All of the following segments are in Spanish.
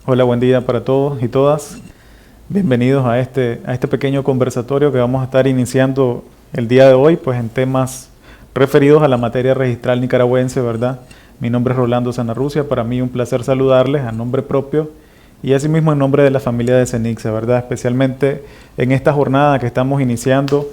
Hola, buen día para todos y todas. Bienvenidos a este pequeño conversatorio que vamos a estar iniciando el día de hoy, pues en temas referidos a la materia registral nicaragüense, ¿verdad? Mi nombre es Rolando Sanarrucia, para mí un placer saludarles a nombre propio y asimismo en nombre de la familia de CENICSA, ¿verdad? Especialmente en esta jornada que estamos iniciando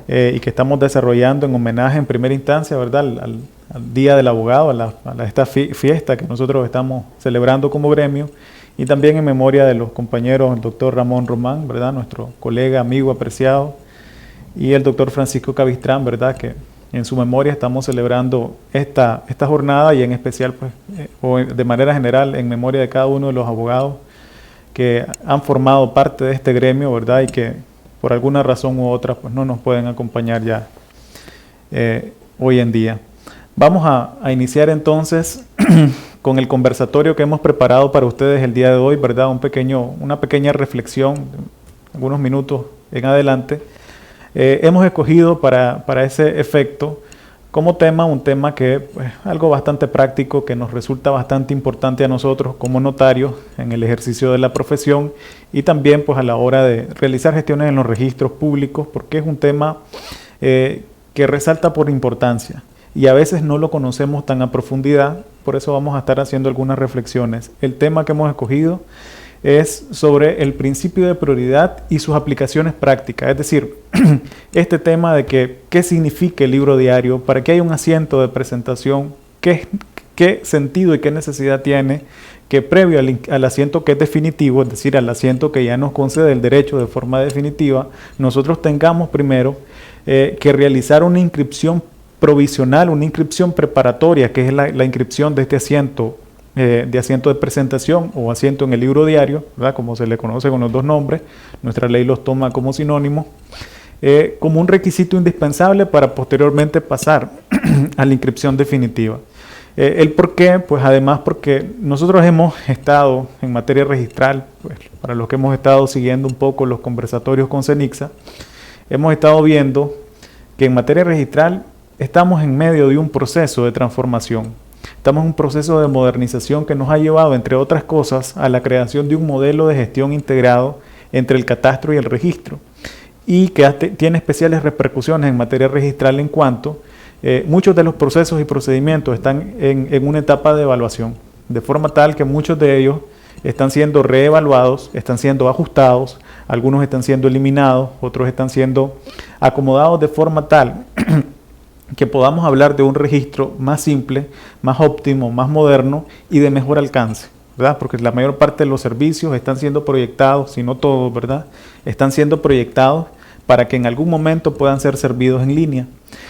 y que estamos desarrollando en homenaje en primera instancia, ¿verdad? Al Día del Abogado, a esta fiesta que nosotros estamos celebrando como gremio, y también en memoria de los compañeros, el doctor Ramón Román, ¿verdad? Nuestro colega, amigo, apreciado, y el doctor Francisco Cabistrán, ¿verdad? Que en su memoria estamos celebrando esta jornada y en especial, pues, o de manera general, en memoria de cada uno de los abogados que han formado parte de este gremio, ¿verdad? Y que por alguna razón u otra, pues no nos pueden acompañar ya hoy en día. Vamos a iniciar entonces con el conversatorio que hemos preparado para ustedes el día de hoy, ¿verdad? Una pequeña reflexión, algunos minutos en adelante. Hemos escogido para ese efecto como tema un tema que pues, algo bastante práctico, que nos resulta bastante importante a nosotros como notarios en el ejercicio de la profesión y también pues a la hora de realizar gestiones en los registros públicos, porque es un tema que resalta por importancia y a veces no lo conocemos tan a profundidad, por eso vamos a estar haciendo algunas reflexiones. El tema que hemos escogido es sobre el principio de prioridad y sus aplicaciones prácticas, es decir, este tema de qué significa el libro diario, para qué hay un asiento de presentación, qué sentido y qué necesidad tiene que previo al asiento que es definitivo, es decir, al asiento que ya nos concede el derecho de forma definitiva, nosotros tengamos primero que realizar una inscripción provisional, una inscripción preparatoria, que es la inscripción de este asiento, de asiento de presentación o asiento en el libro diario, ¿verdad? Como se le conoce con los dos nombres, nuestra ley los toma como sinónimos, como un requisito indispensable para posteriormente pasar a la inscripción definitiva. ¿El por qué? Pues además porque nosotros hemos estado en materia registral, pues, para los que hemos estado siguiendo un poco los conversatorios con CENICSA, hemos estado viendo que en materia registral estamos en medio de un proceso de transformación. Estamos en un proceso de modernización que nos ha llevado, entre otras cosas, a la creación de un modelo de gestión integrado entre el catastro y el registro y que tiene especiales repercusiones en materia registral en cuanto muchos de los procesos y procedimientos están en una etapa de evaluación, de forma tal que muchos de ellos están siendo reevaluados, están siendo ajustados, algunos están siendo eliminados, otros están siendo acomodados de forma tal que podamos hablar de un registro más simple, más óptimo, más moderno y de mejor alcance, ¿verdad? Porque la mayor parte de los servicios están siendo proyectados, si no todos, ¿verdad? Están siendo proyectados para que en algún momento puedan ser servidos en línea.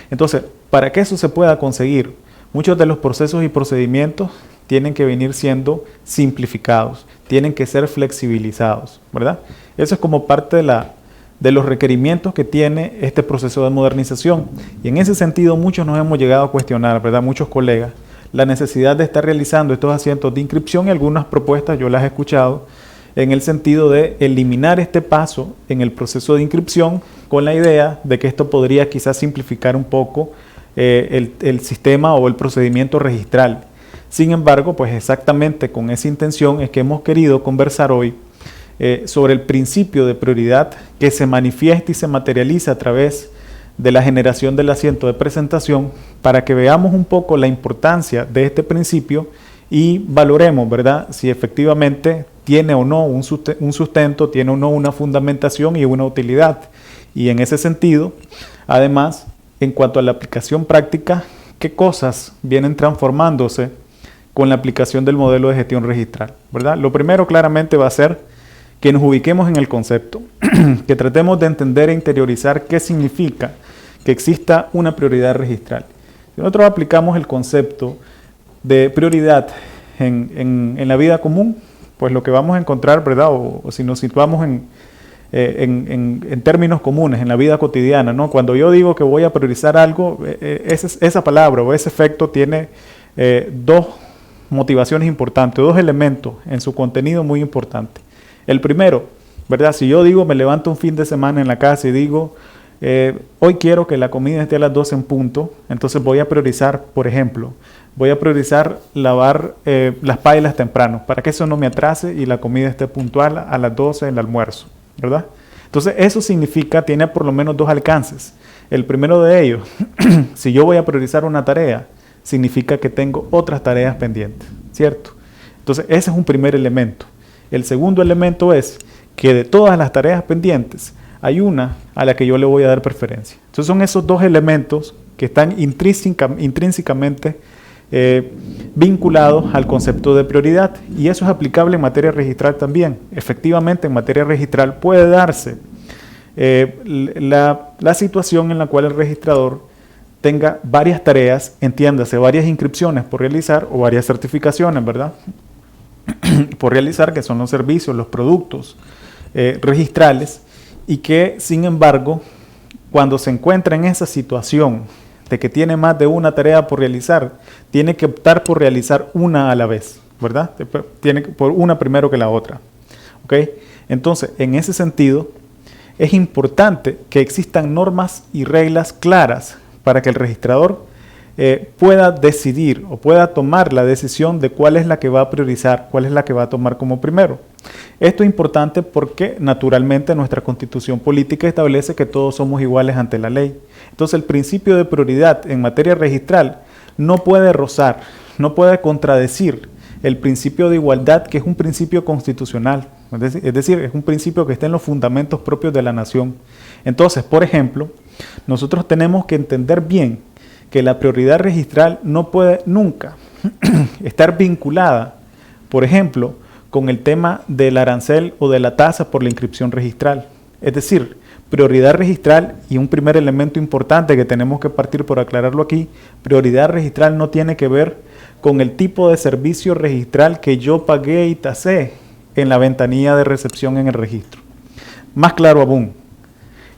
Entonces, para que eso se pueda conseguir, muchos de los procesos y procedimientos tienen que venir siendo simplificados, tienen que ser flexibilizados, ¿verdad? Eso es como parte de los requerimientos que tiene este proceso de modernización. Y en ese sentido muchos nos hemos llegado a cuestionar, ¿verdad? Muchos colegas, la necesidad de estar realizando estos asientos de inscripción y algunas propuestas yo las he escuchado en el sentido de eliminar este paso en el proceso de inscripción con la idea de que esto podría quizás simplificar un poco el sistema o el procedimiento registral. Sin embargo, pues exactamente con esa intención es que hemos querido conversar hoy sobre el principio de prioridad que se manifiesta y se materializa a través de la generación del asiento de presentación, para que veamos un poco la importancia de este principio y valoremos, ¿verdad?, si efectivamente tiene o no un sustento, tiene o no una fundamentación y una utilidad. Y en ese sentido, además, en cuanto a la aplicación práctica, ¿qué cosas vienen transformándose con la aplicación del modelo de gestión registral, ¿verdad? Lo primero claramente va a ser que nos ubiquemos en el concepto, que tratemos de entender e interiorizar qué significa que exista una prioridad registral. Si nosotros aplicamos el concepto de prioridad en la vida común, pues lo que vamos a encontrar, ¿verdad? O si nos situamos en términos comunes, en la vida cotidiana, ¿no? Cuando yo digo que voy a priorizar algo, esa palabra o ese efecto tiene dos motivaciones importantes, dos elementos en su contenido muy importantes. El primero, ¿verdad? Si yo digo, me levanto un fin de semana en la casa y digo, Hoy quiero que la comida esté a las 12 en punto, entonces voy a priorizar, por ejemplo, voy a priorizar lavar las pailas temprano, para que eso no me atrase y la comida esté puntual a las 12 en el almuerzo, ¿verdad? Entonces eso significa, tiene por lo menos dos alcances. El primero de ellos, si yo voy a priorizar una tarea, significa que tengo otras tareas pendientes, ¿cierto? Entonces ese es un primer elemento. El segundo elemento es que de todas las tareas pendientes, hay una a la que yo le voy a dar preferencia. Entonces son esos dos elementos que están intrínsecamente vinculados al concepto de prioridad, y eso es aplicable en materia registral también. Efectivamente, en materia registral puede darse la situación en la cual el registrador tenga varias tareas, entiéndase, varias inscripciones por realizar o varias certificaciones, ¿verdad? por realizar, que son los servicios, los productos registrales, y que, sin embargo, cuando se encuentra en esa situación de que tiene más de una tarea por realizar, tiene que optar por realizar una a la vez, ¿verdad? Tiene que por una primero que la otra, ¿ok? Entonces, en ese sentido, es importante que existan normas y reglas claras para que el registrador pueda decidir o pueda tomar la decisión de cuál es la que va a priorizar, cuál es la que va a tomar como primero. Esto es importante porque naturalmente nuestra Constitución política establece que todos somos iguales ante la ley. Entonces el principio de prioridad en materia registral no puede rozar, no puede contradecir el principio de igualdad, que es un principio constitucional, es decir, es un principio que está en los fundamentos propios de la nación. Entonces, por ejemplo, nosotros tenemos que entender bien que la prioridad registral no puede nunca estar vinculada, por ejemplo, con el tema del arancel o de la tasa por la inscripción registral. Es decir, prioridad registral, y un primer elemento importante que tenemos que partir por aclararlo aquí, prioridad registral no tiene que ver con el tipo de servicio registral que yo pagué y tasé en la ventanilla de recepción en el registro. Más claro aún,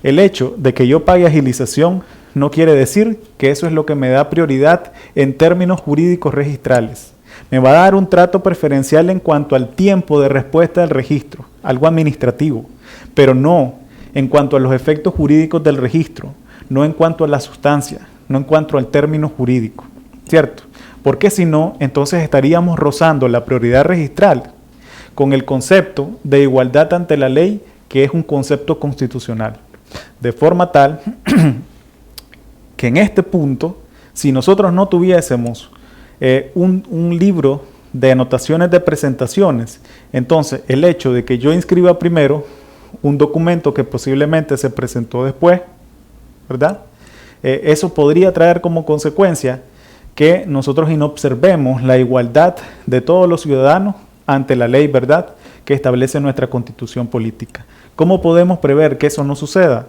el hecho de que yo pague agilización no quiere decir que eso es lo que me da prioridad en términos jurídicos registrales. Me va a dar un trato preferencial en cuanto al tiempo de respuesta del registro, algo administrativo, pero no en cuanto a los efectos jurídicos del registro, no en cuanto a la sustancia, no en cuanto al término jurídico, ¿cierto? Porque si no, entonces estaríamos rozando la prioridad registral con el concepto de igualdad ante la ley, que es un concepto constitucional. De forma tal que en este punto, si nosotros no tuviésemos un libro de anotaciones de presentaciones, entonces el hecho de que yo inscriba primero un documento que posiblemente se presentó después, ¿verdad? Eso podría traer como consecuencia que nosotros inobservemos la igualdad de todos los ciudadanos ante la ley, ¿verdad?, que establece nuestra Constitución política. ¿Cómo podemos prever que eso no suceda?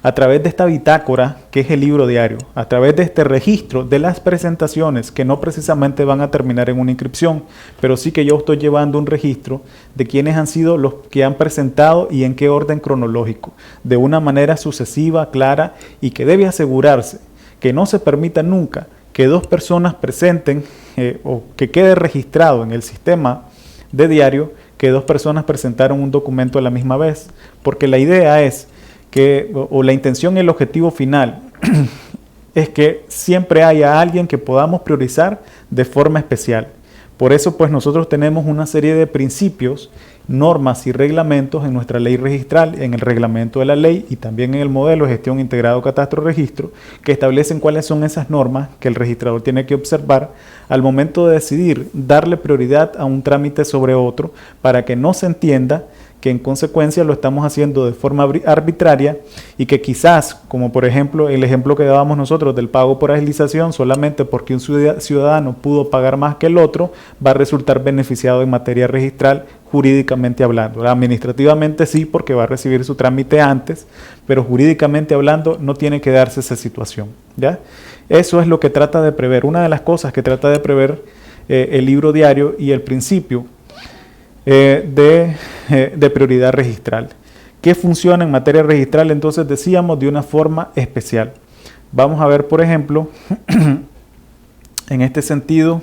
A través de esta bitácora, que es el libro diario, a través de este registro de las presentaciones, que no precisamente van a terminar en una inscripción, pero sí que yo estoy llevando un registro de quiénes han sido los que han presentado y en qué orden cronológico, de una manera sucesiva, clara, y que debe asegurarse que no se permita nunca que dos personas presenten o que quede registrado en el sistema de diario que dos personas presentaron un documento a la misma vez, porque la idea es que, o la intención y el objetivo final es que siempre haya alguien que podamos priorizar de forma especial. Por eso, pues, nosotros tenemos una serie de principios, normas y reglamentos en nuestra ley registral, en el reglamento de la ley y también en el modelo de gestión integrado catastro-registro, que establecen cuáles son esas normas que el registrador tiene que observar al momento de decidir darle prioridad a un trámite sobre otro, para que no se entienda que en consecuencia lo estamos haciendo de forma arbitraria y que quizás, como por ejemplo el ejemplo que dábamos nosotros del pago por agilización, solamente porque un ciudadano pudo pagar más que el otro, va a resultar beneficiado en materia registral jurídicamente hablando. Administrativamente sí, porque va a recibir su trámite antes, pero jurídicamente hablando no tiene que darse esa situación, ¿ya? Eso es lo que trata de prever, una de las cosas que trata de prever el libro diario y el principio de prioridad registral. ¿Qué funciona en materia registral? Entonces decíamos de una forma especial. Vamos a ver, por ejemplo, en este sentido,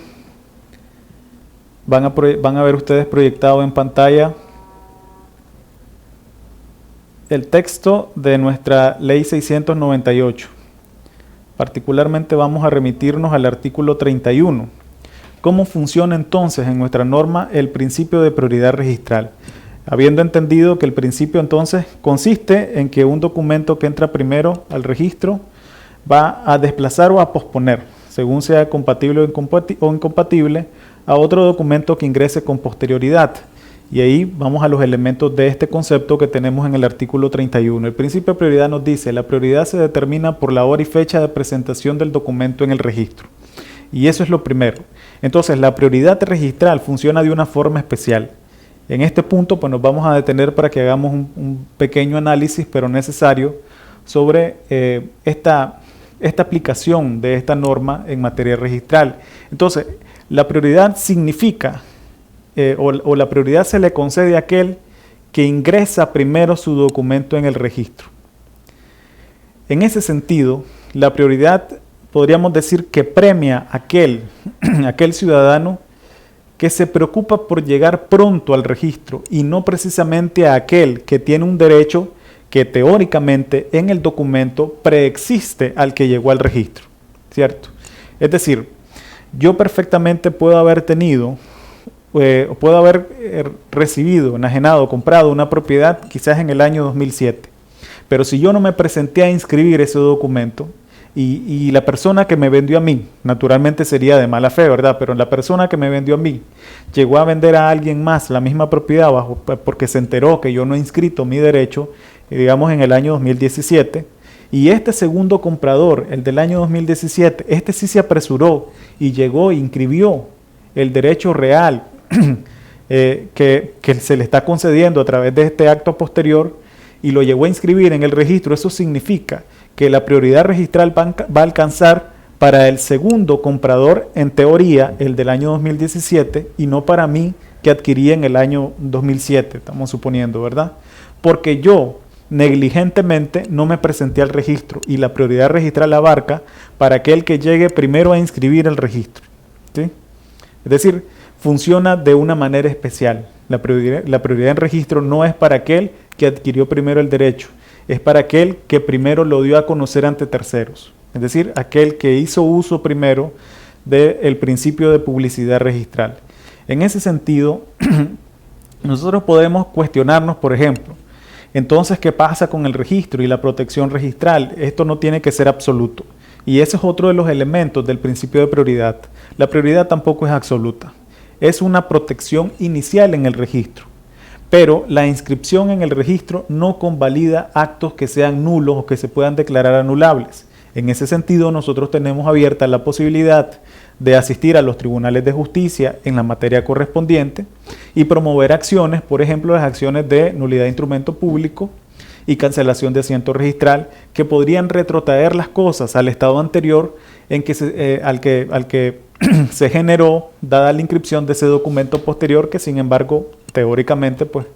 van a ver ustedes proyectado en pantalla el texto de nuestra Ley 698. Particularmente vamos a remitirnos al artículo 31. ¿Cómo funciona entonces en nuestra norma el principio de prioridad registral? Habiendo entendido que el principio entonces consiste en que un documento que entra primero al registro va a desplazar o a posponer, según sea compatible o incompatible, a otro documento que ingrese con posterioridad. Y ahí vamos a los elementos de este concepto que tenemos en el artículo 31. El principio de prioridad nos dice: la prioridad se determina por la hora y fecha de presentación del documento en el registro. Y eso es lo primero. Entonces, la prioridad registral funciona de una forma especial. En este punto, pues nos vamos a detener para que hagamos un pequeño análisis, pero necesario, sobre esta aplicación de esta norma en materia registral. Entonces, la prioridad significa, o la prioridad se le concede a aquel que ingresa primero su documento en el registro. En ese sentido, la prioridad podríamos decir que premia a aquel ciudadano que se preocupa por llegar pronto al registro y no precisamente a aquel que tiene un derecho que teóricamente en el documento preexiste al que llegó al registro, ¿cierto? Es decir, yo perfectamente puedo haber tenido, puedo haber recibido, enajenado, comprado una propiedad quizás en el año 2007, pero si yo no me presenté a inscribir ese documento, y la persona que me vendió a mí, naturalmente sería de mala fe, ¿verdad? Pero la persona que me vendió a mí llegó a vender a alguien más la misma propiedad porque se enteró que yo no he inscrito mi derecho, digamos en el año 2017, y este segundo comprador, el del año 2017, este sí se apresuró y llegó e inscribió el derecho real que se le está concediendo a través de este acto posterior y lo llegó a inscribir en el registro. Eso significa que la prioridad registral va a alcanzar para el segundo comprador, en teoría, el del año 2017, y no para mí, que adquirí en el año 2007, estamos suponiendo, ¿verdad? Porque yo negligentemente no me presenté al registro, y la prioridad registral abarca para aquel que llegue primero a inscribir el registro, ¿sí? Es decir, funciona de una manera especial. La prioridad en registro no es para aquel que adquirió primero el derecho, es para aquel que primero lo dio a conocer ante terceros, es decir, aquel que hizo uso primero del principio de publicidad registral. En ese sentido, nosotros podemos cuestionarnos, por ejemplo, entonces, ¿qué pasa con el registro y la protección registral? Esto no tiene que ser absoluto, y ese es otro de los elementos del principio de prioridad. La prioridad tampoco es absoluta, es una protección inicial en el registro. Pero la inscripción en el registro no convalida actos que sean nulos o que se puedan declarar anulables. En ese sentido, nosotros tenemos abierta la posibilidad de asistir a los tribunales de justicia en la materia correspondiente y promover acciones, por ejemplo, las acciones de nulidad de instrumento público y cancelación de asiento registral, que podrían retrotraer las cosas al estado anterior en que al que se generó, dada la inscripción de ese documento posterior, que sin embargo, teóricamente, pues,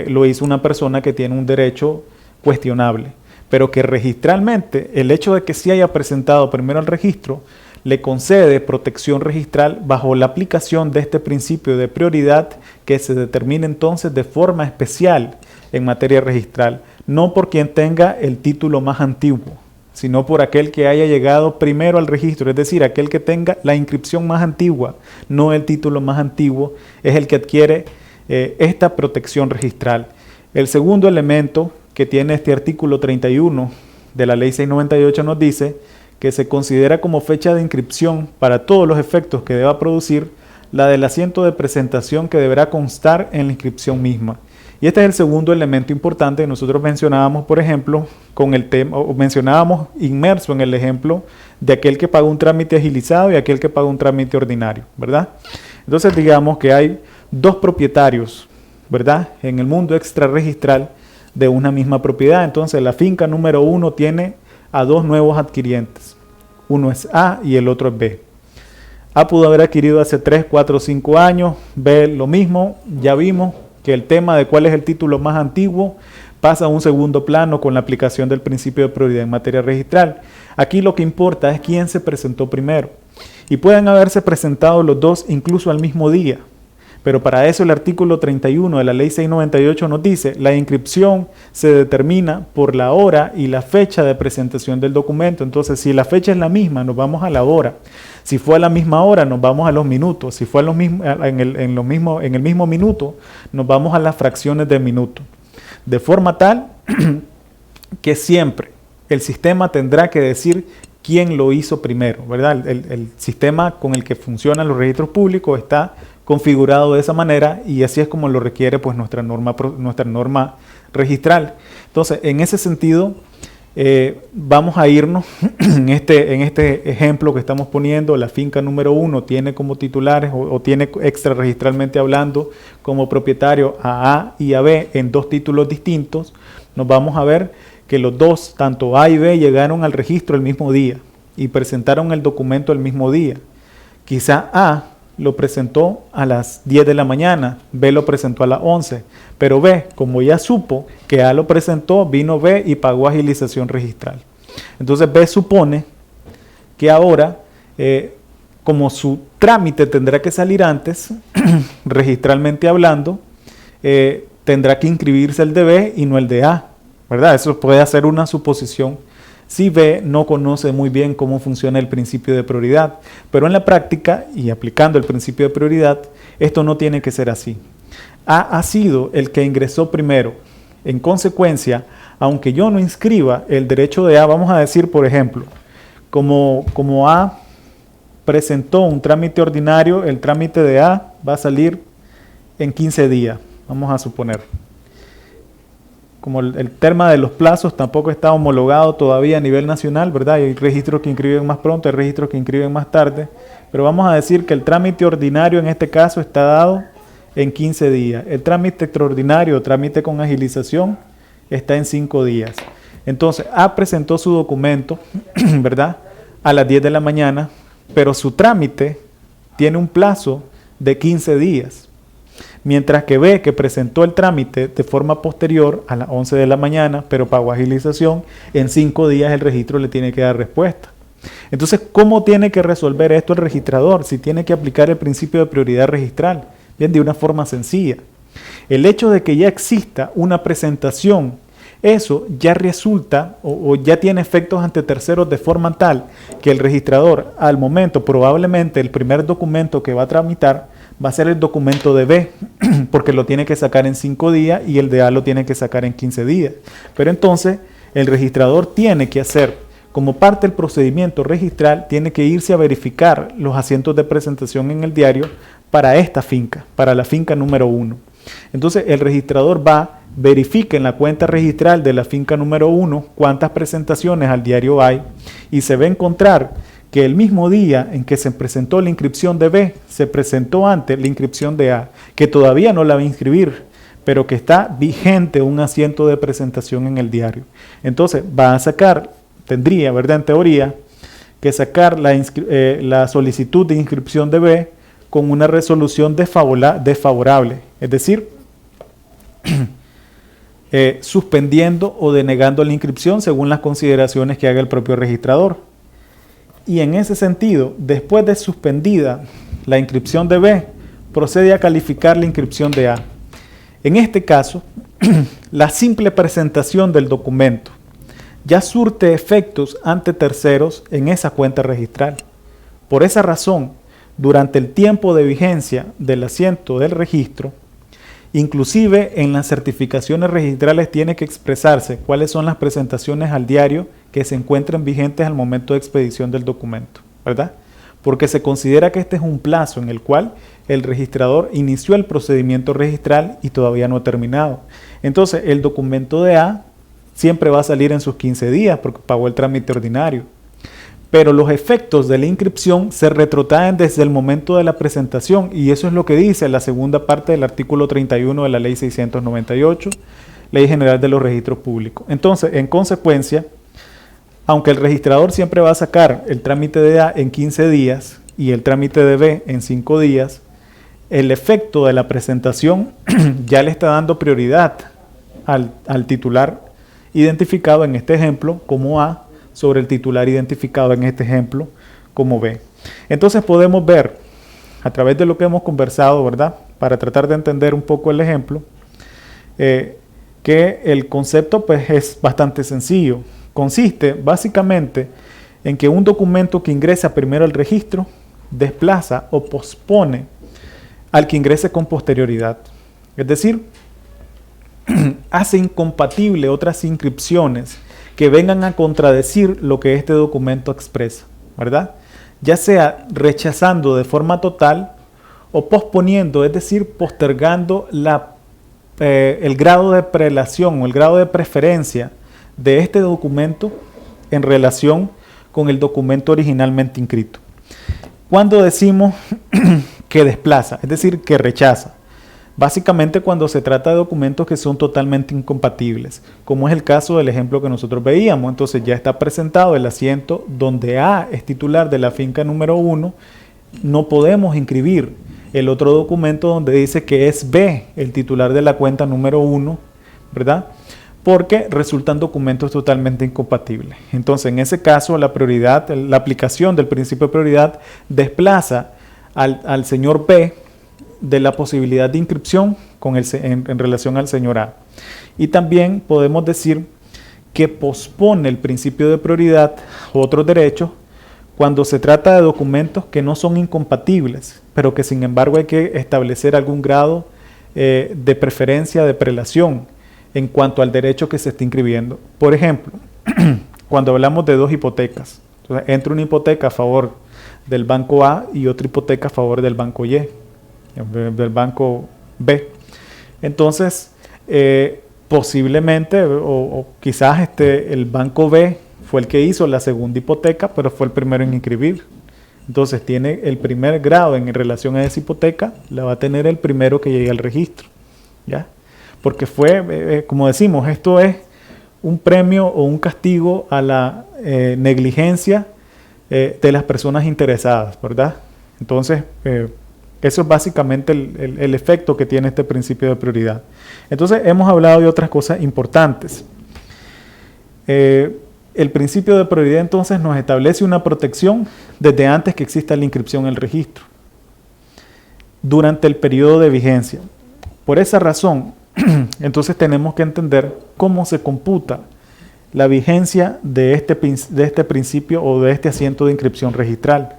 lo hizo una persona que tiene un derecho cuestionable, pero que registralmente el hecho de que sí haya presentado primero el registro le concede protección registral bajo la aplicación de este principio de prioridad, que se determina entonces de forma especial en materia registral, no por quien tenga el título más antiguo, sino por aquel que haya llegado primero al registro, es decir, aquel que tenga la inscripción más antigua, no el título más antiguo, es el que adquiere esta protección registral. El segundo elemento que tiene este artículo 31 de la Ley 698 nos dice que se considera como fecha de inscripción para todos los efectos que deba producir la del asiento de presentación que deberá constar en la inscripción misma. Y este es el segundo elemento importante que nosotros mencionábamos, por ejemplo, con el tema, o mencionábamos inmerso en el ejemplo de aquel que paga un trámite agilizado y aquel que paga un trámite ordinario, ¿verdad? Entonces digamos que hay dos propietarios, ¿verdad?, en el mundo extrarregistral de una misma propiedad. Entonces la finca número 1 tiene a dos nuevos adquirientes. Uno es A y el otro es B. A pudo haber adquirido hace 3, 4, 5 años, B lo mismo. Ya vimos que el tema de cuál es el título más antiguo pasa a un segundo plano con la aplicación del principio de prioridad en materia registral. Aquí lo que importa es quién se presentó primero. Y pueden haberse presentado los dos incluso al mismo día, Pero para eso el artículo 31 de la ley 698 nos dice, la inscripción se determina por la hora y la fecha de presentación del documento. Entonces, si la fecha es la misma, nos vamos a la hora. Si fue a la misma hora, nos vamos a los minutos. Si fue en el mismo minuto, nos vamos a las fracciones de minuto. De forma tal que siempre el sistema tendrá que decir quién lo hizo primero, ¿verdad? El sistema con el que funcionan los registros públicos está configurado de esa manera y así es como lo requiere pues nuestra norma registral. Entonces, en ese sentido, vamos a irnos en este ejemplo que estamos poniendo. La finca número 1 tiene como titulares o tiene extrarregistralmente hablando como propietario a y a B en 2 títulos distintos. Nos vamos a ver que los dos, tanto A y B, llegaron al registro el mismo día y presentaron el documento el mismo día. Quizá A lo presentó a las 10 de la mañana, B lo presentó a las 11, pero B, como ya supo que A lo presentó, vino B y pagó agilización registral. Entonces B supone que ahora, como su trámite tendrá que salir antes, registralmente hablando, tendrá que inscribirse el de B y no el de A, ¿verdad? Eso puede ser una suposición si B no conoce muy bien cómo funciona el principio de prioridad. Pero en la práctica, y aplicando el principio de prioridad, esto no tiene que ser así. A ha sido el que ingresó primero. En consecuencia, aunque yo no inscriba el derecho de A, vamos a decir, por ejemplo, como A presentó un trámite ordinario, el trámite de A va a salir en 15 días, vamos a suponer. Como el tema de los plazos tampoco está homologado todavía a nivel nacional, ¿verdad? Hay registros que inscriben más pronto, hay registros que inscriben más tarde, pero vamos a decir que el trámite ordinario en este caso está dado en 15 días. El trámite extraordinario, trámite con agilización, está en 5 días. Entonces, A presentó su documento, ¿verdad? A las 10 de la mañana, pero su trámite tiene un plazo de 15 días. Mientras que B, que presentó el trámite de forma posterior a las 11 de la mañana, pero pagó agilización, en 5 días el registro le tiene que dar respuesta. Entonces, ¿cómo tiene que resolver esto el registrador? Si tiene que aplicar el principio de prioridad registral. Bien, de una forma sencilla. El hecho de que ya exista una presentación, eso ya resulta o ya tiene efectos ante terceros de forma tal que el registrador, al momento, probablemente el primer documento que va a tramitar, va a ser el documento de B, porque lo tiene que sacar en 5 días y el de A lo tiene que sacar en 15 días. Pero entonces el registrador tiene que hacer, como parte del procedimiento registral, tiene que irse a verificar los asientos de presentación en el diario para esta finca, para la finca número 1. Entonces el registrador va, verifica en la cuenta registral de la finca número 1 cuántas presentaciones al diario hay y se va a encontrar que el mismo día en que se presentó la inscripción de B, se presentó antes la inscripción de A, que todavía no la va a inscribir, pero que está vigente un asiento de presentación en el diario. Entonces va a sacar, tendría, ¿verdad? En teoría, que sacar la solicitud de inscripción de B con una resolución desfavorable, es decir, suspendiendo o denegando la inscripción según las consideraciones que haga el propio registrador. Y en ese sentido, después de suspendida la inscripción de B, procede a calificar la inscripción de A. En este caso, la simple presentación del documento ya surte efectos ante terceros en esa cuenta registral. Por esa razón, durante el tiempo de vigencia del asiento del registro, inclusive en las certificaciones registrales tiene que expresarse cuáles son las presentaciones al diario que se encuentren vigentes al momento de expedición del documento, ¿verdad? Porque se considera que este es un plazo en el cual el registrador inició el procedimiento registral y todavía no ha terminado. Entonces, el documento de A siempre va a salir en sus 15 días porque pagó el trámite ordinario. Pero los efectos de la inscripción se retrotraen desde el momento de la presentación y eso es lo que dice la segunda parte del artículo 31 de la Ley 698, Ley General de los Registros Públicos. Entonces, en consecuencia, aunque el registrador siempre va a sacar el trámite de A en 15 días y el trámite de B en 5 días, el efecto de la presentación ya le está dando prioridad al titular identificado en este ejemplo como A sobre el titular identificado en este ejemplo como B. Entonces podemos ver a través de lo que hemos conversado, ¿verdad? para tratar de entender un poco el ejemplo, que el concepto pues es bastante sencillo. Consiste básicamente en que un documento que ingresa primero al registro desplaza o pospone al que ingrese con posterioridad. Es decir, hace incompatible otras inscripciones que vengan a contradecir lo que este documento expresa, ¿verdad? Ya sea rechazando de forma total o posponiendo, es decir, postergando el grado de prelación o el grado de preferencia de este documento en relación con el documento originalmente inscrito. Cuando decimos que desplaza, es decir, que rechaza, básicamente cuando se trata de documentos que son totalmente incompatibles, como es el caso del ejemplo que nosotros veíamos. Entonces ya está presentado el asiento donde A es titular de la finca número 1, no podemos inscribir el otro documento donde dice que es B el titular de la cuenta número 1, ¿verdad? Porque resultan documentos totalmente incompatibles. Entonces, en ese caso, la prioridad, la aplicación del principio de prioridad desplaza al señor B de la posibilidad de inscripción en relación al señor A. Y también podemos decir que pospone el principio de prioridad u otros derechos cuando se trata de documentos que no son incompatibles, pero que sin embargo hay que establecer algún grado de preferencia, de prelación en cuanto al derecho que se está inscribiendo. Por ejemplo, cuando hablamos de dos hipotecas, entonces, entra una hipoteca a favor del banco A y otra hipoteca a favor del banco Y, del banco B. Entonces, posiblemente o quizás el banco B fue el que hizo la segunda hipoteca, pero fue el primero en inscribir. Entonces tiene el primer grado en relación a esa hipoteca, la va a tener el primero que llegue al registro, ¿ya? Porque fue, como decimos, esto es un premio o un castigo a la negligencia de las personas interesadas, ¿verdad? Entonces, eso es básicamente el efecto que tiene este principio de prioridad. Entonces, hemos hablado de otras cosas importantes. El principio de prioridad entonces nos establece una protección desde antes que exista la inscripción en el registro, durante el periodo de vigencia. Por esa razón, entonces tenemos que entender cómo se computa la vigencia de este principio o de este asiento de inscripción registral.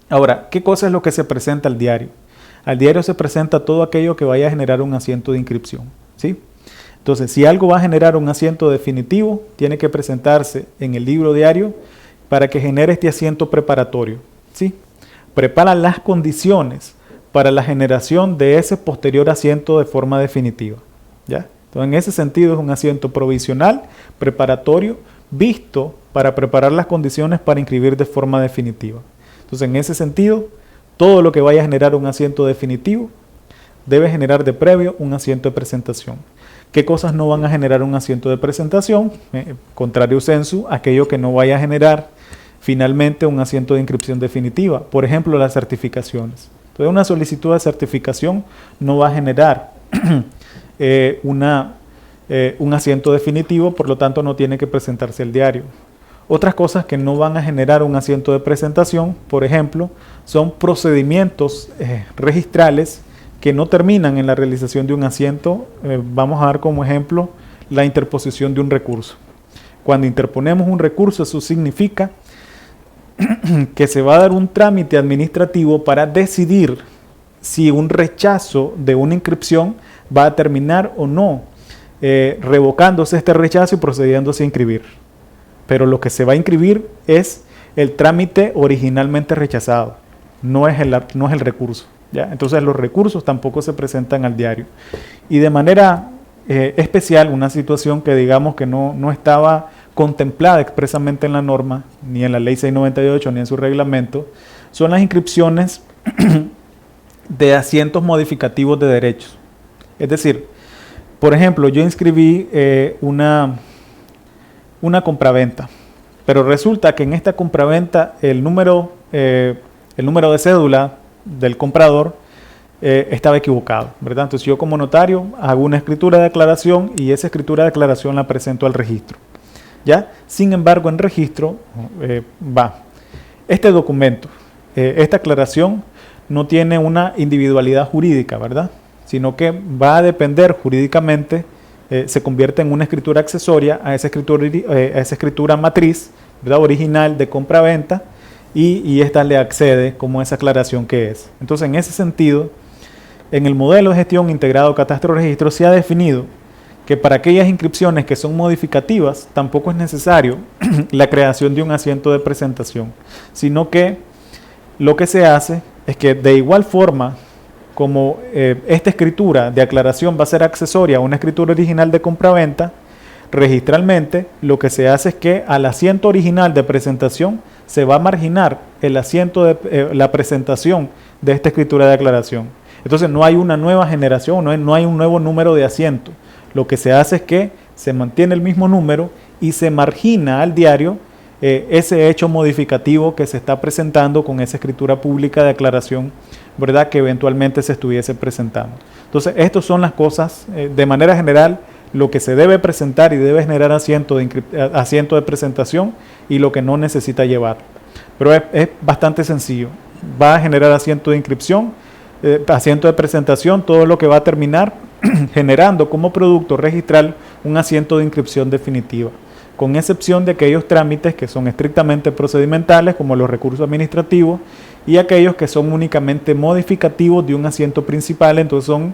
Ahora, ¿qué cosa es lo que se presenta al diario? Al diario se presenta todo aquello que vaya a generar un asiento de inscripción, ¿sí? Entonces, si algo va a generar un asiento definitivo, tiene que presentarse en el libro diario para que genere este asiento preparatorio, ¿sí? Prepara las condiciones para la generación de ese posterior asiento de forma definitiva, ¿ya? Entonces, en ese sentido es un asiento provisional, preparatorio, visto para preparar las condiciones para inscribir de forma definitiva. Entonces, en ese sentido, todo lo que vaya a generar un asiento definitivo debe generar de previo un asiento de presentación. ¿Qué cosas no van a generar un asiento de presentación? Contrario sensu, aquello que no vaya a generar finalmente un asiento de inscripción definitiva. Por ejemplo, las certificaciones. Entonces, una solicitud de certificación no va a generar un asiento definitivo, por lo tanto no tiene que presentarse el diario. Otras cosas que no van a generar un asiento de presentación, por ejemplo, son procedimientos registrales que no terminan en la realización de un asiento. Vamos a dar como ejemplo la interposición de un recurso. Cuando interponemos un recurso, eso significa que se va a dar un trámite administrativo para decidir si un rechazo de una inscripción va a terminar o no, revocándose este rechazo y procediéndose a inscribir. Pero lo que se va a inscribir es el trámite originalmente rechazado, no es el recurso, ¿ya? Entonces los recursos tampoco se presentan al diario. Y de manera especial, una situación que digamos que no estaba contemplada expresamente en la norma, ni en la ley 698, ni en su reglamento, son las inscripciones de asientos modificativos de derechos. Es decir, por ejemplo, yo inscribí una compraventa, pero resulta que en esta compraventa el número de cédula del comprador estaba equivocado, ¿verdad? Entonces yo como notario hago una escritura de declaración y esa escritura de declaración la presento al registro, ¿ya? Sin embargo, en registro va este documento, esta aclaración no tiene una individualidad jurídica, ¿verdad? Sino que va a depender jurídicamente, se convierte en una escritura accesoria a esa escritura matriz, ¿verdad? Original de compra-venta, y esta le accede como esa aclaración que es. Entonces, en ese sentido, en el modelo de gestión integrado catastro-registro se ha definido que para aquellas inscripciones que son modificativas tampoco es necesario la creación de un asiento de presentación, sino que lo que se hace es que de igual forma como esta escritura de aclaración va a ser accesoria a una escritura original de compraventa, registralmente lo que se hace es que al asiento original de presentación se va a marginar el asiento de la presentación de esta escritura de aclaración. Entonces no hay una nueva generación, no hay un nuevo número de asiento. Lo que se hace es que se mantiene el mismo número y se margina al diario ese hecho modificativo que se está presentando con esa escritura pública de aclaración, ¿verdad?, que eventualmente se estuviese presentando. Entonces, estas son las cosas, de manera general, lo que se debe presentar y debe generar asiento de presentación y lo que no necesita llevar. Pero es bastante sencillo. Va a generar asiento de inscripción, asiento de presentación, todo lo que va a terminar generando como producto registral un asiento de inscripción definitiva, con excepción de aquellos trámites que son estrictamente procedimentales, como los recursos administrativos, y aquellos que son únicamente modificativos de un asiento principal, entonces son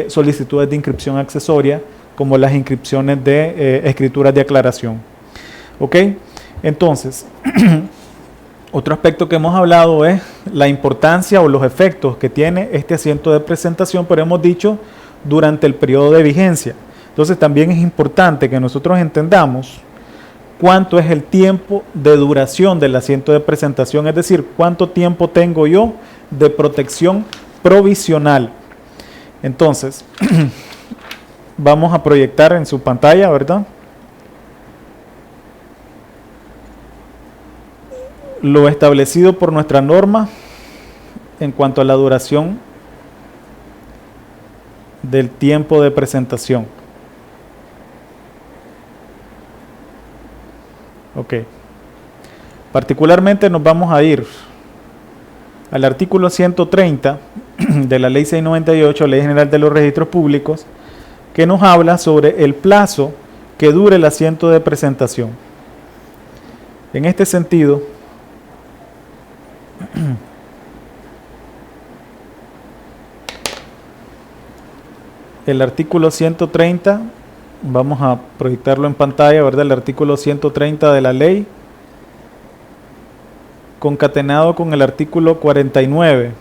solicitudes de inscripción accesoria, como las inscripciones de escrituras de aclaración. ¿Ok? Entonces, otro aspecto que hemos hablado es la importancia o los efectos que tiene este asiento de presentación, pero hemos dicho durante el periodo de vigencia. Entonces también es importante que nosotros entendamos cuánto es el tiempo de duración del asiento de presentación, es decir, cuánto tiempo tengo yo de protección provisional. Entonces, vamos a proyectar en su pantalla, ¿verdad?, lo establecido por nuestra norma en cuanto a la duración del tiempo de presentación. Ok. Particularmente nos vamos a ir al artículo 130 de la Ley 698, Ley General de los Registros Públicos, que nos habla sobre el plazo que dure el asiento de presentación. En este sentido, el artículo 130, vamos a proyectarlo en pantalla, ¿verdad? El artículo 130 de la ley, concatenado con el artículo 49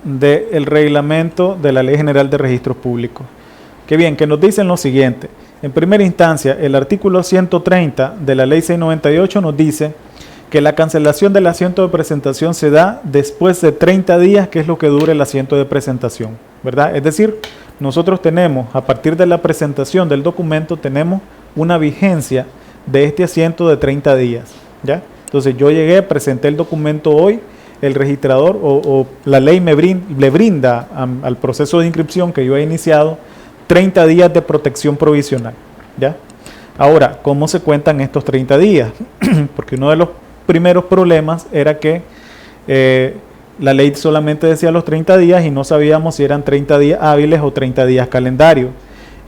del reglamento de la Ley General de Registros Públicos. Qué bien, que nos dicen lo siguiente. En primera instancia, el artículo 130 de la Ley 698 nos dice que la cancelación del asiento de presentación se da después de 30 días, que es lo que dura el asiento de presentación, ¿verdad? Es decir, nosotros tenemos, a partir de la presentación del documento, tenemos una vigencia de este asiento de 30 días, ¿ya? Entonces yo llegué, presenté el documento hoy, el registrador o la ley le brinda al proceso de inscripción que yo he iniciado 30 días de protección provisional, ¿ya? Ahora, ¿cómo se cuentan estos 30 días? Porque uno de los primeros problemas era que la ley solamente decía los 30 días y no sabíamos si eran 30 días hábiles o 30 días calendario.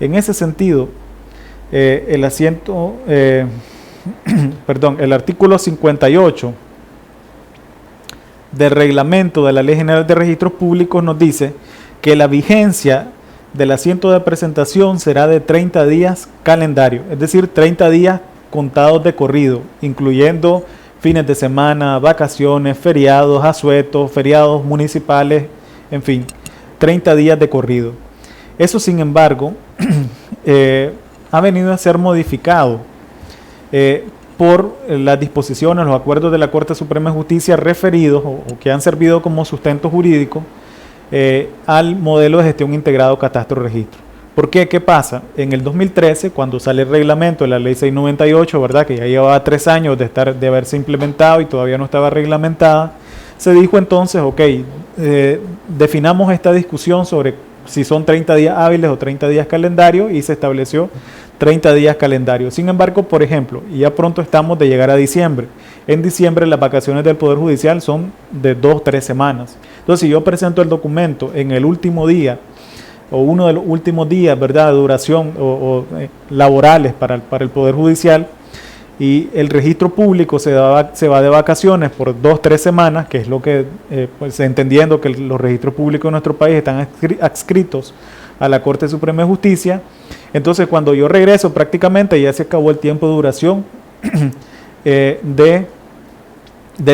En ese sentido, el artículo 58 del reglamento de la Ley General de Registros Públicos nos dice que la vigencia del asiento de presentación será de 30 días calendario, es decir, 30 días contados de corrido, incluyendo fines de semana, vacaciones, feriados, asuetos, feriados municipales, en fin, 30 días de corrido. Eso, sin embargo, ha venido a ser modificado por las disposiciones, los acuerdos de la Corte Suprema de Justicia referidos o que han servido como sustento jurídico al modelo de gestión integrado catastro-registro. ¿Por qué? ¿Qué pasa? En el 2013, cuando sale el reglamento de la Ley 698, ¿verdad?, que ya llevaba 3 años de haberse implementado y todavía no estaba reglamentada, se dijo entonces, ok, definamos esta discusión sobre si son 30 días hábiles o 30 días calendario, y se estableció 30 días calendario. Sin embargo, por ejemplo, y ya pronto estamos de llegar a diciembre, en diciembre las vacaciones del Poder Judicial son de 2-3 semanas. Entonces, si yo presento el documento en el último día o uno de los últimos días, ¿verdad?, de duración laborales para el Poder Judicial, y el registro público se va de vacaciones por 2-3 semanas, que es lo que, pues entendiendo que los registros públicos de nuestro país están adscritos a la Corte Suprema de Justicia, entonces cuando yo regreso prácticamente ya se acabó el tiempo de duración de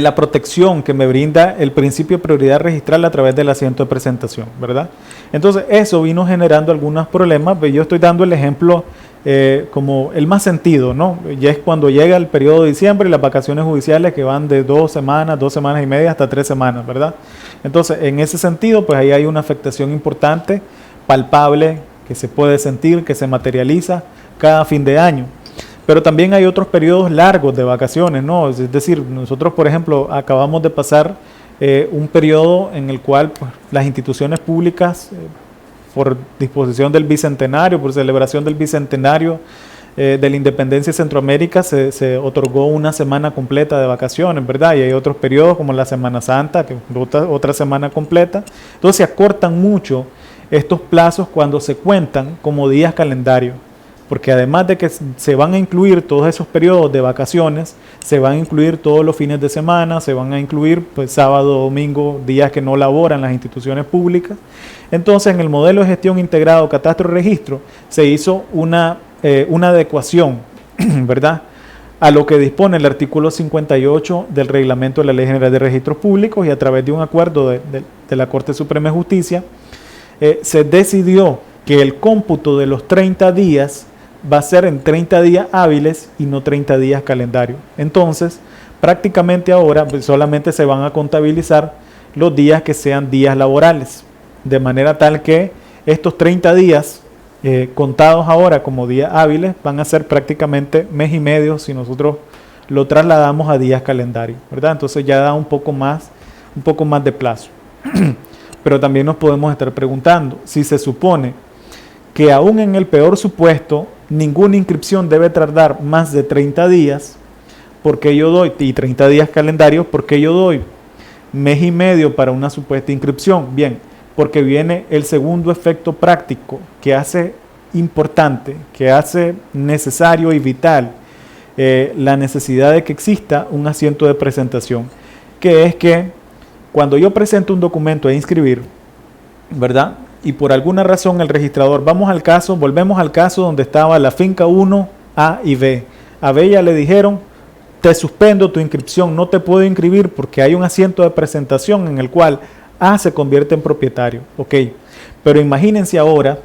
la protección que me brinda el principio de prioridad registral a través del asiento de presentación, ¿verdad? Entonces eso vino generando algunos problemas. Yo estoy dando el ejemplo como el más sentido, ¿no? Ya es cuando llega el periodo de diciembre y las vacaciones judiciales que van de 2 semanas y media hasta 3 semanas, ¿verdad? Entonces en ese sentido pues ahí hay una afectación importante, palpable, que se puede sentir, que se materializa cada fin de año. Pero también hay otros periodos largos de vacaciones, ¿no? Es decir, nosotros, por ejemplo, acabamos de pasar un periodo en el cual pues, las instituciones públicas, por disposición del Bicentenario, por celebración del Bicentenario de la Independencia de Centroamérica, se otorgó una semana completa de vacaciones, ¿verdad? Y hay otros periodos como la Semana Santa, que otra semana completa. Entonces se acortan mucho estos plazos cuando se cuentan como días calendario, porque además de que se van a incluir todos esos periodos de vacaciones, se van a incluir todos los fines de semana, se van a incluir pues, sábado, domingo, días que no laboran las instituciones públicas. Entonces, en el modelo de gestión integrado catastro y registro se hizo una adecuación, ¿verdad?, a lo que dispone el artículo 58 del reglamento de la Ley General de Registros Públicos, y a través de un acuerdo de la Corte Suprema de Justicia se decidió que el cómputo de los 30 días va a ser en 30 días hábiles y no 30 días calendario. Entonces, prácticamente ahora pues, solamente se van a contabilizar los días que sean días laborales, de manera tal que estos 30 días contados ahora como días hábiles van a ser prácticamente mes y medio si nosotros lo trasladamos a días calendario, ¿verdad? Entonces ya da un poco más de plazo. Pero también nos podemos estar preguntando, si se supone que aún en el peor supuesto, ninguna inscripción debe tardar más de 30 días, ¿por qué yo doy, y 30 días calendarios, por qué yo doy mes y medio para una supuesta inscripción? Bien, porque viene el segundo efecto práctico que hace importante, que hace necesario y vital la necesidad de que exista un asiento de presentación, que es que cuando yo presento un documento a inscribir, ¿verdad?, y por alguna razón el registrador, volvemos al caso donde estaba la finca 1, A y B. A B ya le dijeron, te suspendo tu inscripción, no te puedo inscribir porque hay un asiento de presentación en el cual A se convierte en propietario. Ok, pero imagínense ahora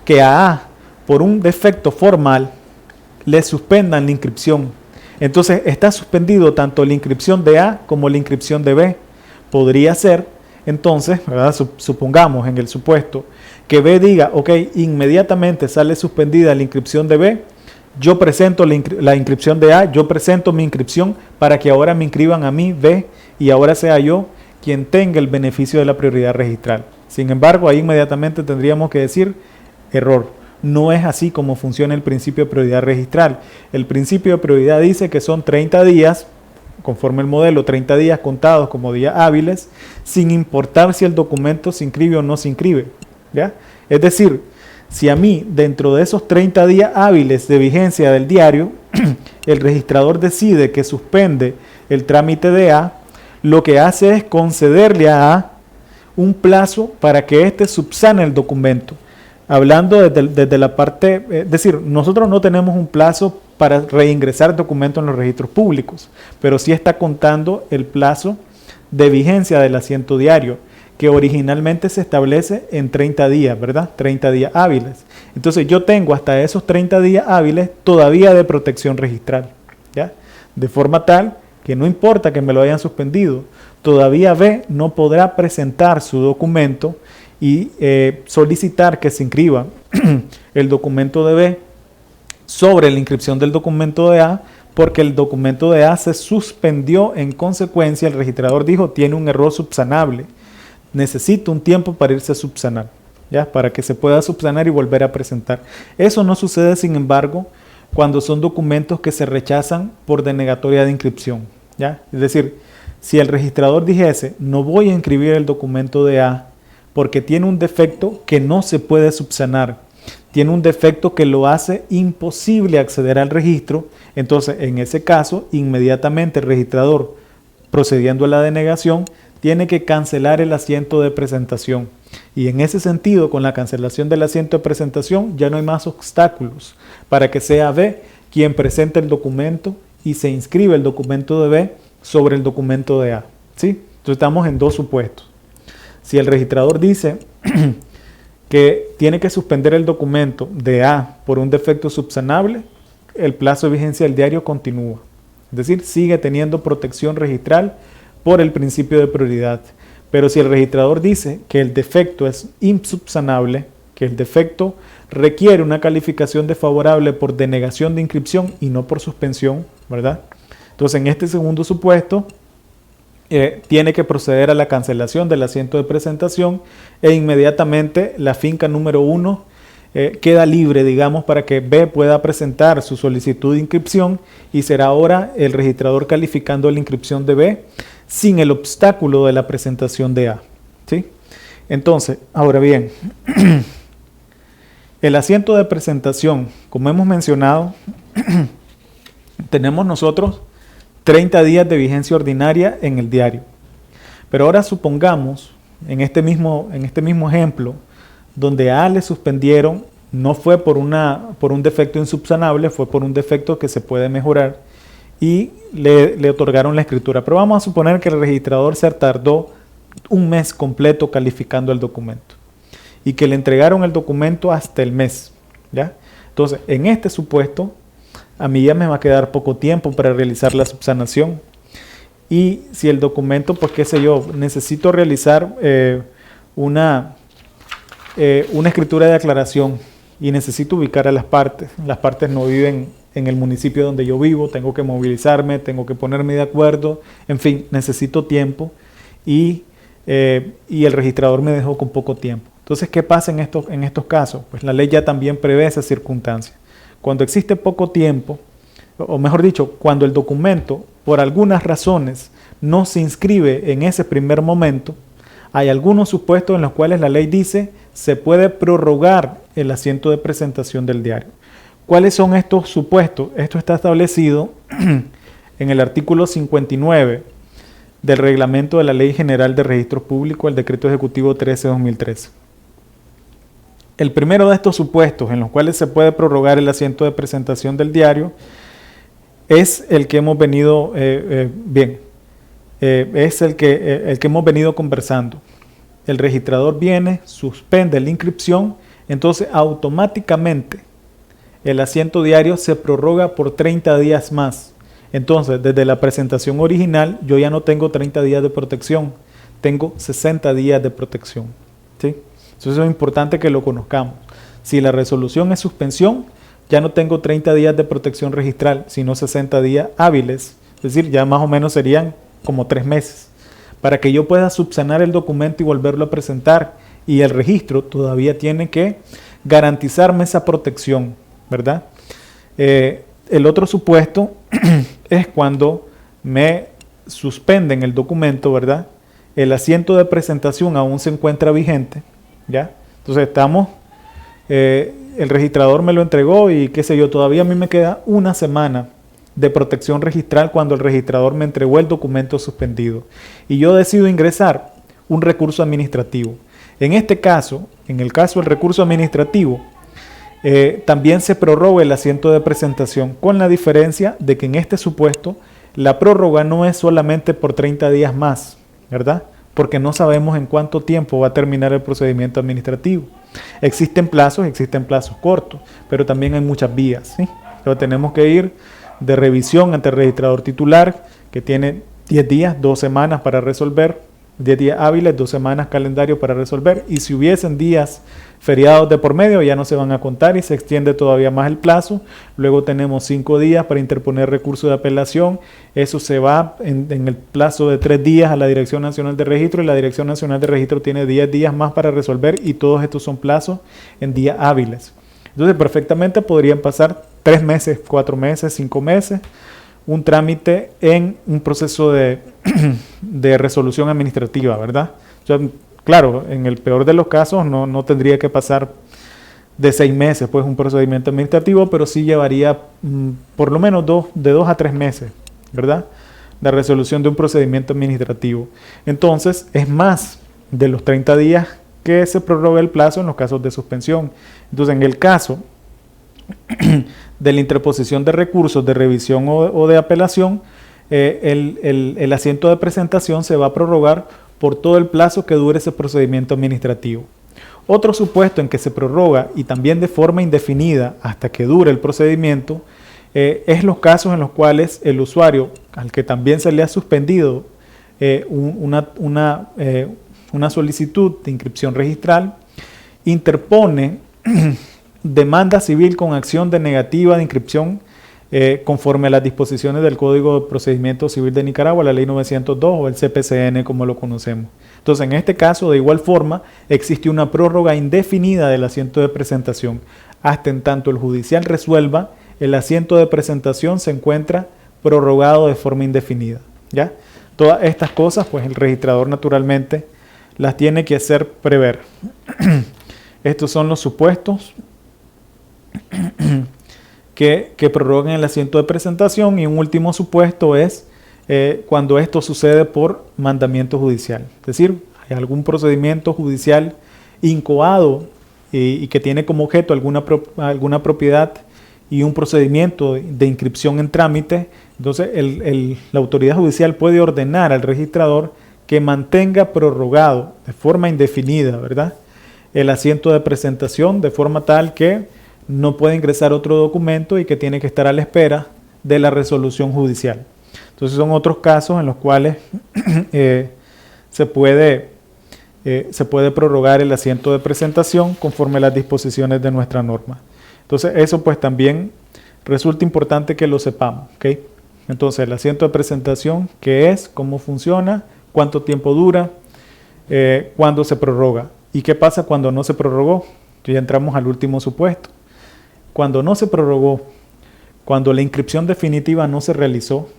que a A, por un defecto formal, le suspendan la inscripción. Entonces está suspendido tanto la inscripción de A como la inscripción de B. Podría ser, entonces, ¿verdad?, supongamos en el supuesto que B diga, ok, inmediatamente sale suspendida la inscripción de B, yo presento la inscripción de A, yo presento mi inscripción para que ahora me inscriban a mí, B, y ahora sea yo quien tenga el beneficio de la prioridad registral. Sin embargo, ahí inmediatamente tendríamos que decir, error, no es así como funciona el principio de prioridad registral. El principio de prioridad dice que son 30 días, conforme el modelo, 30 días contados como días hábiles, sin importar si el documento se inscribe o no se inscribe, ¿ya? Es decir, si a mí, dentro de esos 30 días hábiles de vigencia del diario, el registrador decide que suspende el trámite de A, lo que hace es concederle a A un plazo para que éste subsane el documento. Hablando desde la parte, es decir, nosotros no tenemos un plazo para reingresar documentos en los registros públicos, pero sí está contando el plazo de vigencia del asiento diario, que originalmente se establece en 30 días, ¿verdad? 30 días hábiles. Entonces yo tengo hasta esos 30 días hábiles todavía de protección registral, ¿ya? De forma tal que no importa que me lo hayan suspendido, todavía B no podrá presentar su documento y solicitar que se inscriba el documento de B sobre la inscripción del documento de A, porque el documento de A se suspendió. En consecuencia, el registrador dijo, tiene un error subsanable, necesito un tiempo para irse a subsanar, ¿ya? Para que se pueda subsanar y volver a presentar. Eso no sucede, sin embargo, cuando son documentos que se rechazan por denegatoria de inscripción, ¿ya? Es decir, si el registrador dijese, no voy a inscribir el documento de A porque tiene un defecto que no se puede subsanar, tiene un defecto que lo hace imposible acceder al registro, entonces en ese caso, inmediatamente el registrador, procediendo a la denegación, tiene que cancelar el asiento de presentación. Y en ese sentido, con la cancelación del asiento de presentación, ya no hay más obstáculos para que sea B quien presente el documento y se inscribe el documento de B sobre el documento de A. ¿Sí? Entonces estamos en dos supuestos. Si el registrador dice que tiene que suspender el documento de A por un defecto subsanable, el plazo de vigencia del diario continúa. Es decir, sigue teniendo protección registral por el principio de prioridad. Pero si el registrador dice que el defecto es insubsanable, que el defecto requiere una calificación desfavorable por denegación de inscripción y no por suspensión, ¿verdad? Entonces, en este segundo supuesto, tiene que proceder a la cancelación del asiento de presentación e inmediatamente la finca número 1 queda libre, digamos, para que B pueda presentar su solicitud de inscripción y será ahora el registrador calificando la inscripción de B sin el obstáculo de la presentación de A. ¿Sí? Entonces, ahora bien, el asiento de presentación, como hemos mencionado, tenemos nosotros 30 días de vigencia ordinaria en el diario. Pero ahora supongamos, en este mismo ejemplo, donde a A le suspendieron, no fue por un defecto insubsanable, fue por un defecto que se puede mejorar y le otorgaron la escritura. Pero vamos a suponer que el registrador se tardó un mes completo calificando el documento y que le entregaron el documento hasta el mes, ¿ya? Entonces, en este supuesto, a mí ya me va a quedar poco tiempo para realizar la subsanación. Y si el documento, pues qué sé yo, necesito realizar una escritura de aclaración y necesito ubicar a las partes no viven en el municipio donde yo vivo, tengo que movilizarme, tengo que ponerme de acuerdo, en fin, necesito tiempo y el registrador me dejó con poco tiempo. Entonces, ¿qué pasa en estos casos? Pues la ley ya también prevé esa circunstancia. Cuando existe poco tiempo, o mejor dicho, cuando el documento, por algunas razones, no se inscribe en ese primer momento, hay algunos supuestos en los cuales la ley dice se puede prorrogar el asiento de presentación del diario. ¿Cuáles son estos supuestos? Esto está establecido en el artículo 59 del reglamento de la Ley General de Registros Públicos, el Decreto Ejecutivo 13/2013. El primero de estos supuestos en los cuales se puede prorrogar el asiento de presentación del diario es el que hemos venido es el que hemos venido conversando. El registrador viene, suspende la inscripción, entonces automáticamente el asiento diario se prorroga por 30 días más. Entonces, desde la presentación original, yo ya no tengo 30 días de protección, tengo 60 días de protección. ¿Sí? Eso es importante que lo conozcamos. Si la resolución es suspensión, ya no tengo 30 días de protección registral, sino 60 días hábiles. Es decir, ya más o menos serían como 3 meses. Para que yo pueda subsanar el documento y volverlo a presentar. Y el registro todavía tiene que garantizarme esa protección, ¿verdad? El otro supuesto es cuando me suspenden el documento, ¿verdad? El asiento de presentación aún se encuentra vigente, ¿ya? Entonces el registrador me lo entregó y qué sé yo, todavía a mí me queda una semana de protección registral cuando el registrador me entregó el documento suspendido. Y yo decido ingresar un recurso administrativo. En este caso, en el caso del recurso administrativo, también se prorroga el asiento de presentación, con la diferencia de que en este supuesto la prórroga no es solamente por 30 días más, ¿verdad? Porque no sabemos en cuánto tiempo va a terminar el procedimiento administrativo. Existen plazos cortos, pero también hay muchas vías, ¿sí? Entonces tenemos que ir de revisión ante el registrador titular, que tiene 10 días, 2 semanas para resolver, 10 días hábiles, 2 semanas calendario para resolver, y si hubiesen días feriados de por medio ya no se van a contar y se extiende todavía más el plazo. Luego tenemos 5 días para interponer recurso de apelación, eso se va en el plazo de 3 días a la Dirección Nacional de Registro y la Dirección Nacional de Registro tiene 10 días más para resolver y todos estos son plazos en días hábiles. Entonces perfectamente podrían pasar 3 meses, 4 meses, 5 meses un trámite en un proceso de, de resolución administrativa, ¿verdad? O sea, claro, en el peor de los casos no tendría que pasar de 6 meses, pues un procedimiento administrativo, pero sí llevaría por lo menos de 2 a 3 meses, ¿verdad? La resolución de un procedimiento administrativo. Entonces, es más de los 30 días que se prorroga el plazo en los casos de suspensión. Entonces, en el caso de la interposición de recursos de revisión o de apelación, el asiento de presentación se va a prorrogar por todo el plazo que dure ese procedimiento administrativo. Otro supuesto en que se prorroga y también de forma indefinida hasta que dure el procedimiento es los casos en los cuales el usuario, al que también se le ha suspendido una solicitud de inscripción registral, interpone demanda civil con acción de negativa de inscripción conforme a las disposiciones del Código de Procedimiento Civil de Nicaragua, la Ley 902 o el CPCN como lo conocemos. Entonces, en este caso, de igual forma, existe una prórroga indefinida del asiento de presentación. Hasta en tanto el judicial resuelva, el asiento de presentación se encuentra prorrogado de forma indefinida, ¿ya? Todas estas cosas, pues el registrador naturalmente las tiene que hacer prever. Estos son los supuestos que prorrogan el asiento de presentación, y un último supuesto es cuando esto sucede por mandamiento judicial. Es decir, hay algún procedimiento judicial incoado y que tiene como objeto alguna propiedad y un procedimiento de inscripción en trámite. Entonces la autoridad judicial puede ordenar al registrador que mantenga prorrogado de forma indefinida, ¿verdad?, el asiento de presentación, de forma tal que no puede ingresar otro documento y que tiene que estar a la espera de la resolución judicial. Entonces son otros casos en los cuales se puede prorrogar el asiento de presentación conforme a las disposiciones de nuestra norma. Entonces eso pues también resulta importante que lo sepamos, ¿ok? Entonces el asiento de presentación, ¿qué es? ¿Cómo funciona? ¿Cuánto tiempo dura? ¿Cuándo se prorroga? ¿Y qué pasa cuando no se prorrogó? Ya entramos al último supuesto. Cuando no se prorrogó, cuando la inscripción definitiva no se realizó,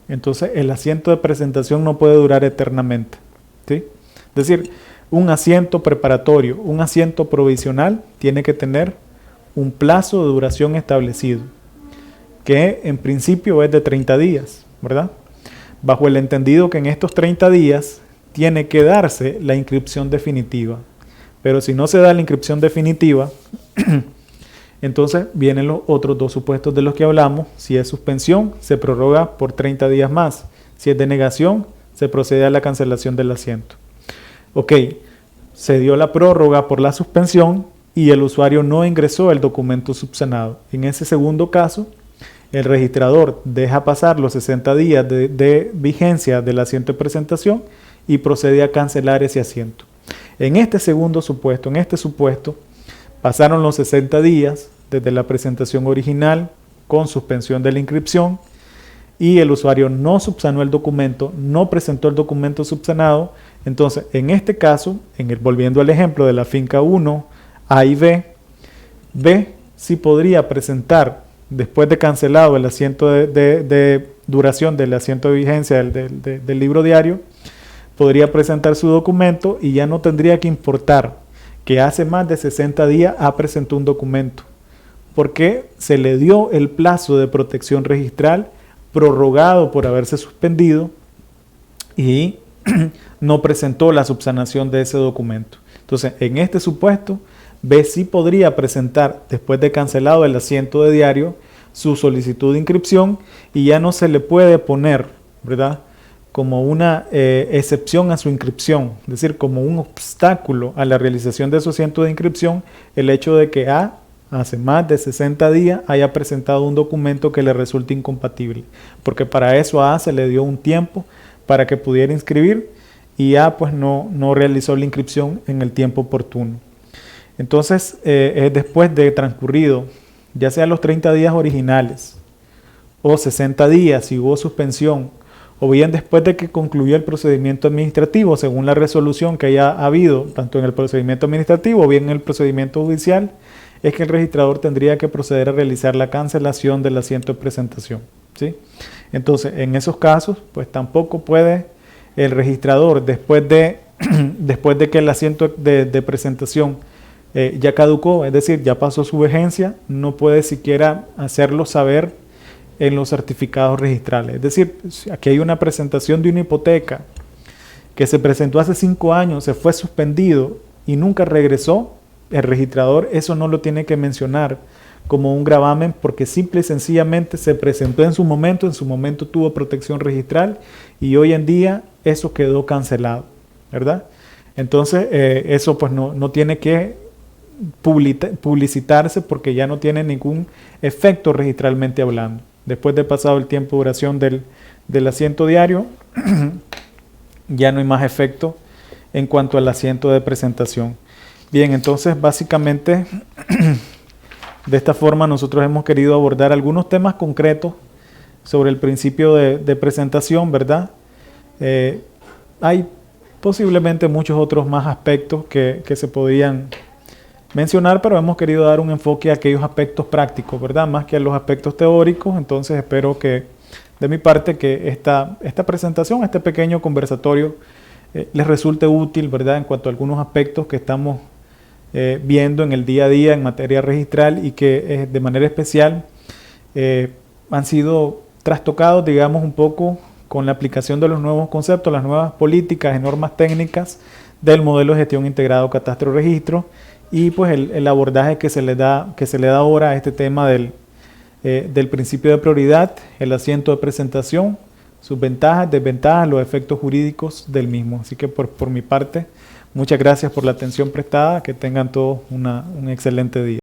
entonces el asiento de presentación no puede durar eternamente, ¿sí? Es decir, un asiento preparatorio, un asiento provisional tiene que tener un plazo de duración establecido, que en principio es de 30 días, ¿verdad? Bajo el entendido que en estos 30 días tiene que darse la inscripción definitiva. Pero si no se da la inscripción definitiva, entonces vienen los otros dos supuestos de los que hablamos. Si es suspensión, se prorroga por 30 días más. Si es denegación, se procede a la cancelación del asiento. Ok, se dio la prórroga por la suspensión y el usuario no ingresó el documento subsanado. En ese segundo caso, el registrador deja pasar los 60 días de vigencia del asiento de presentación y procede a cancelar ese asiento. En este segundo supuesto, pasaron los 60 días desde la presentación original con suspensión de la inscripción y el usuario no subsanó el documento, no presentó el documento subsanado. Entonces, en este caso, volviendo al ejemplo de la finca 1, A y B sí podría presentar, después de cancelado el asiento de duración del asiento de vigencia del libro diario, podría presentar su documento y ya no tendría que importar que hace más de 60 días presentó un documento, porque se le dio el plazo de protección registral prorrogado por haberse suspendido y no presentó la subsanación de ese documento. Entonces, en este supuesto, B sí podría presentar, después de cancelado el asiento de diario, su solicitud de inscripción y ya no se le puede poner, ¿verdad?, como una excepción a su inscripción, es decir, como un obstáculo a la realización de su asiento de inscripción, el hecho de que A hace más de 60 días haya presentado un documento que le resulte incompatible, porque para eso a A se le dio un tiempo para que pudiera inscribir y A pues no realizó la inscripción en el tiempo oportuno. Entonces, después de transcurrido, ya sea los 30 días originales o 60 días si hubo suspensión, o bien después de que concluyó el procedimiento administrativo, según la resolución que haya habido, tanto en el procedimiento administrativo o bien en el procedimiento judicial, es que el registrador tendría que proceder a realizar la cancelación del asiento de presentación. ¿sí? Entonces, en esos casos, pues tampoco puede el registrador, después de, después de que el asiento de presentación ya caducó, es decir, ya pasó su vigencia, no puede siquiera hacerlo saber en los certificados registrales. Es decir, si aquí hay una presentación de una hipoteca que se presentó hace 5 años, se fue suspendido y nunca regresó, el registrador eso no lo tiene que mencionar como un gravamen porque simple y sencillamente se presentó en su momento tuvo protección registral y hoy en día eso quedó cancelado, ¿verdad? Entonces eso pues no tiene que publicitarse porque ya no tiene ningún efecto registralmente hablando. Después de pasado el tiempo de duración del asiento diario, ya no hay más efecto en cuanto al asiento de presentación. Bien, entonces básicamente de esta forma nosotros hemos querido abordar algunos temas concretos sobre el principio de presentación, ¿verdad? Hay posiblemente muchos otros más aspectos que se podrían mencionar, pero hemos querido dar un enfoque a aquellos aspectos prácticos, ¿verdad? Más que a los aspectos teóricos. Entonces espero que de mi parte que esta presentación, este pequeño conversatorio les resulte útil, ¿verdad? En cuanto a algunos aspectos que estamos viendo en el día a día en materia registral y que de manera especial han sido trastocados, digamos, un poco con la aplicación de los nuevos conceptos, las nuevas políticas y normas técnicas del modelo de gestión integrado catastro-registro y pues el abordaje que se le da ahora a este tema del principio de prioridad, el asiento de presentación, sus ventajas, desventajas, los efectos jurídicos del mismo. Así que por mi parte, muchas gracias por la atención prestada, que tengan todos un excelente día.